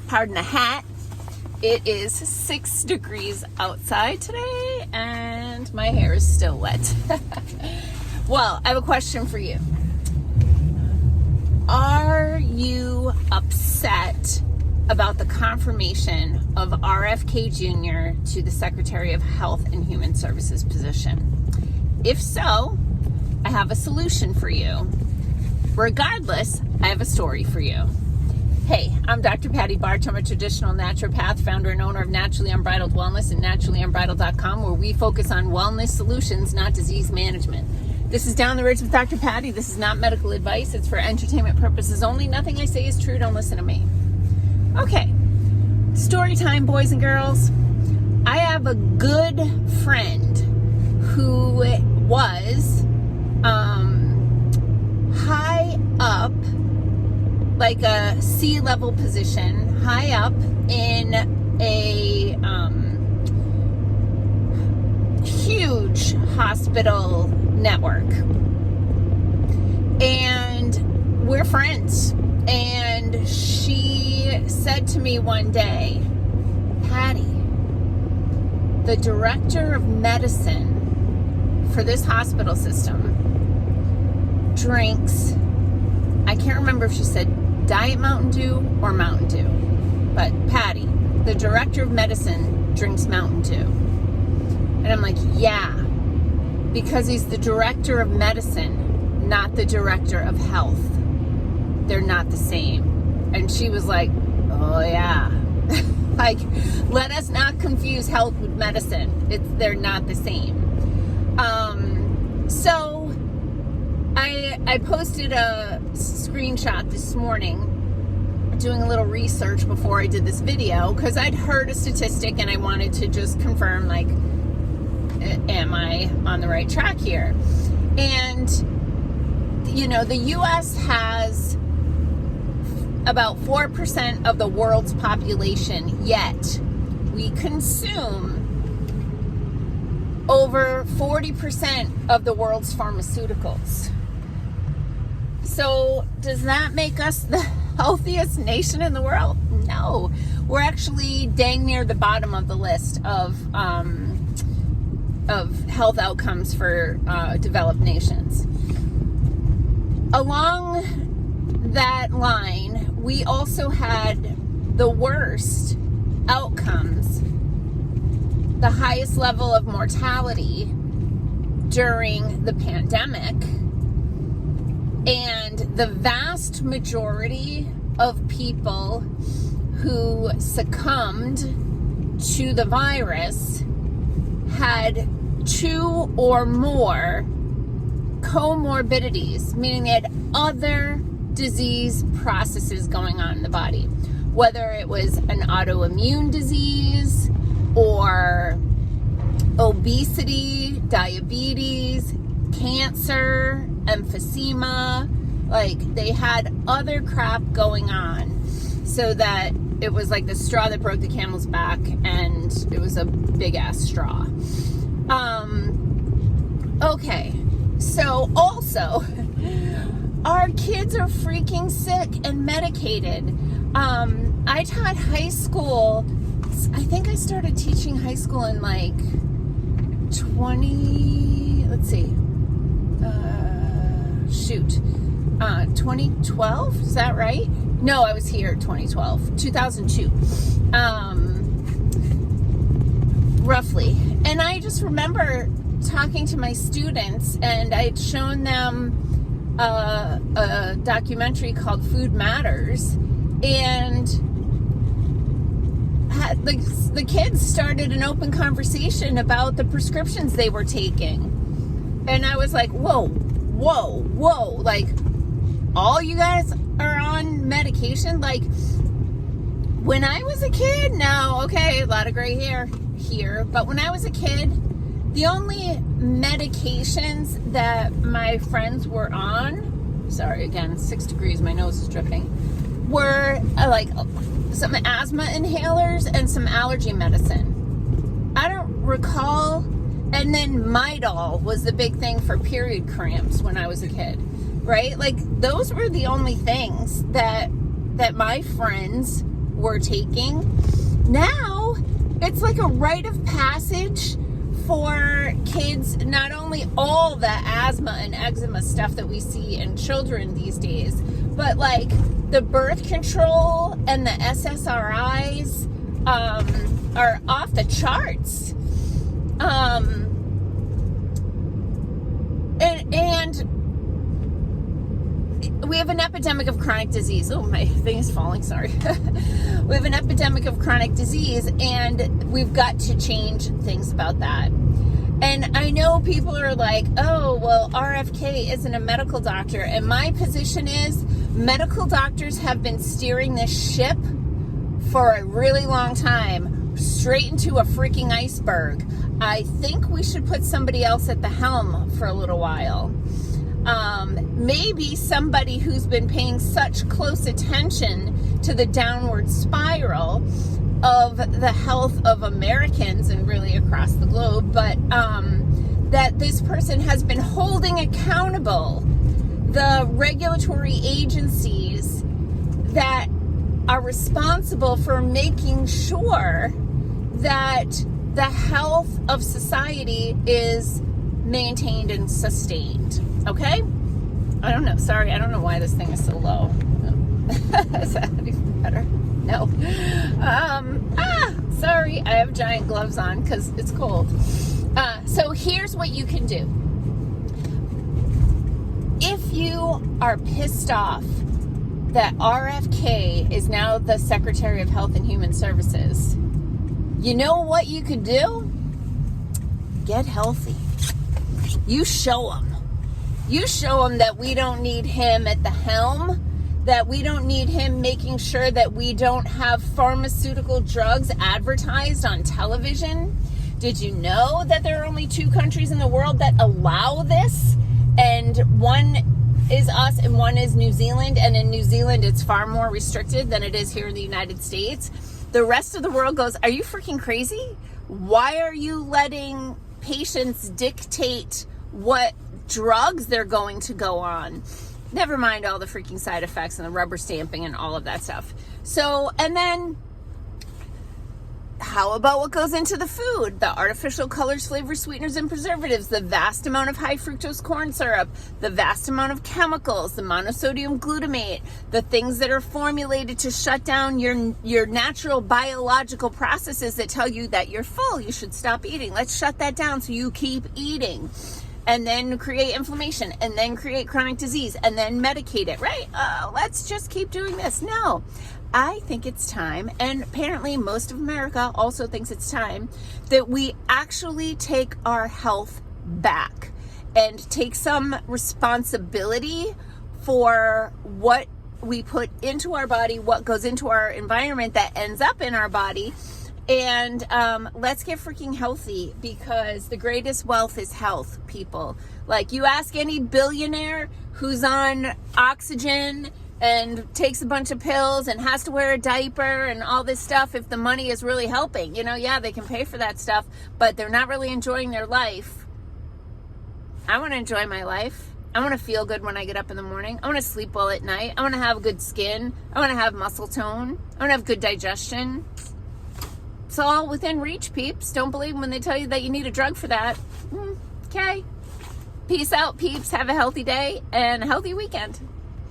pardon the hat. It is 6 degrees outside today and my hair is still wet. Well, I have a question for you. Are you upset about the confirmation of RFK Jr. to the Secretary of Health and Human Services position? If so, I have a solution for you. Regardless, I have a story for you. Hey, I'm Dr. Patty Barch. I'm a traditional naturopath, founder and owner of Naturally Unbridled Wellness and naturallyunbridled.com, where we focus on wellness solutions, not disease management. This is Down the Ridge with Dr. Patty. This is not medical advice. It's for entertainment purposes only. Nothing I say is true. Don't listen to me. Okay, story time, boys and girls. I have a good friend who was high up, like a C-level position, high up in a huge hospital network. And we're friends. And she said to me one day, Patty, the director of medicine for this hospital system drinks, I can't remember if she said Diet Mountain Dew or Mountain Dew, but Patty, the director of medicine, drinks Mountain Dew. And I'm like, yeah, because he's the director of medicine, not the director of health. They're not the same. And she was like, oh yeah. Like, let us not confuse health with medicine. They're not the same. So I posted a screenshot this morning doing a little research before I did this video because I'd heard a statistic and I wanted to just confirm, like, am I on the right track here? And, you know, the U.S. has about 4% of the world's population, yet we consume over 40% of the world's pharmaceuticals. So does that make us the healthiest nation in the world? No. We're actually dang near the bottom of the list of health outcomes for developed nations. Along that line, we also had the worst outcomes, the highest level of mortality during the pandemic, and the vast majority of people who succumbed to the virus had 2 or more comorbidities, meaning they had other disease processes going on in the body, whether it was an autoimmune disease or obesity, diabetes, cancer, emphysema. Like, they had other crap going on, so that it was like the straw that broke the camel's back, and it was a big ass straw. Okay, so also our kids are freaking sick and medicated. I taught high school. I think I started teaching high school in like 2012? Is that right? No, I was here 2002. Roughly. And I just remember talking to my students, and I'd shown them a documentary called Food Matters, and the kids started an open conversation about the prescriptions they were taking. And I was like, whoa, like, all you guys are on medication? Like, when I was a kid, now, okay, a lot of gray hair here, but when I was a kid, the only medications that my friends were on, sorry, again, 6 degrees, my nose is dripping, were like some asthma inhalers and some allergy medicine. I don't recall. And then Midol was the big thing for period cramps when I was a kid, right? Like, those were the only things that my friends were taking. Now it's like a rite of passage for kids, not only all the asthma and eczema stuff that we see in children these days, but like the birth control and the SSRIs are off the charts. And we have an epidemic of chronic disease. Oh, my thing is falling, sorry. We have an epidemic of chronic disease, and we've got to change things about that. And I know people are like, oh, well, RFK isn't a medical doctor. And my position is medical doctors have been steering this ship for a really long time, straight into a freaking iceberg. I think we should put somebody else at the helm for a little while. Maybe somebody who's been paying such close attention to the downward spiral of the health of Americans and really across the globe, but that this person has been holding accountable the regulatory agencies that are responsible for making sure that the health of society is maintained and sustained. Okay? I don't know. Sorry, I don't know why this thing is so low. Is that even better? No. Sorry, I have giant gloves on because it's cold. So here's what you can do. If you are pissed off that RFK is now the Secretary of Health and Human Services, you know what you could do? Get healthy. You show them. You show them that we don't need him at the helm, that we don't need him making sure that we don't have pharmaceutical drugs advertised on television. Did you know that there are only 2 countries in the world that allow this? And one is us and one is New Zealand. And in New Zealand, it's far more restricted than it is here in the United States. The rest of the world goes, are you freaking crazy? Why are you letting patients dictate what drugs they're going to go on? Never mind all the freaking side effects and the rubber stamping and all of that stuff. So, and then how about what goes into the food? The artificial colors, flavors, sweeteners, and preservatives, the vast amount of high fructose corn syrup, the vast amount of chemicals, the monosodium glutamate, the things that are formulated to shut down your natural biological processes that tell you that you're full, you should stop eating. Let's shut that down so you keep eating. And then create inflammation, and then create chronic disease, and then medicate it, right? Let's just keep doing this. No, I think it's time, and apparently most of America also thinks it's time, that we actually take our health back and take some responsibility for what we put into our body, what goes into our environment that ends up in our body. And let's get freaking healthy, because the greatest wealth is health, people. Like, you ask any billionaire who's on oxygen and takes a bunch of pills and has to wear a diaper and all this stuff, if the money is really helping. You know, yeah, they can pay for that stuff, but they're not really enjoying their life. I want to enjoy my life. I want to feel good when I get up in the morning. I want to sleep well at night. I want to have good skin. I want to have muscle tone. I want to have good digestion. It's all within reach, peeps. Don't believe when they tell you that you need a drug for that. Okay. Peace out, peeps. Have a healthy day and a healthy weekend.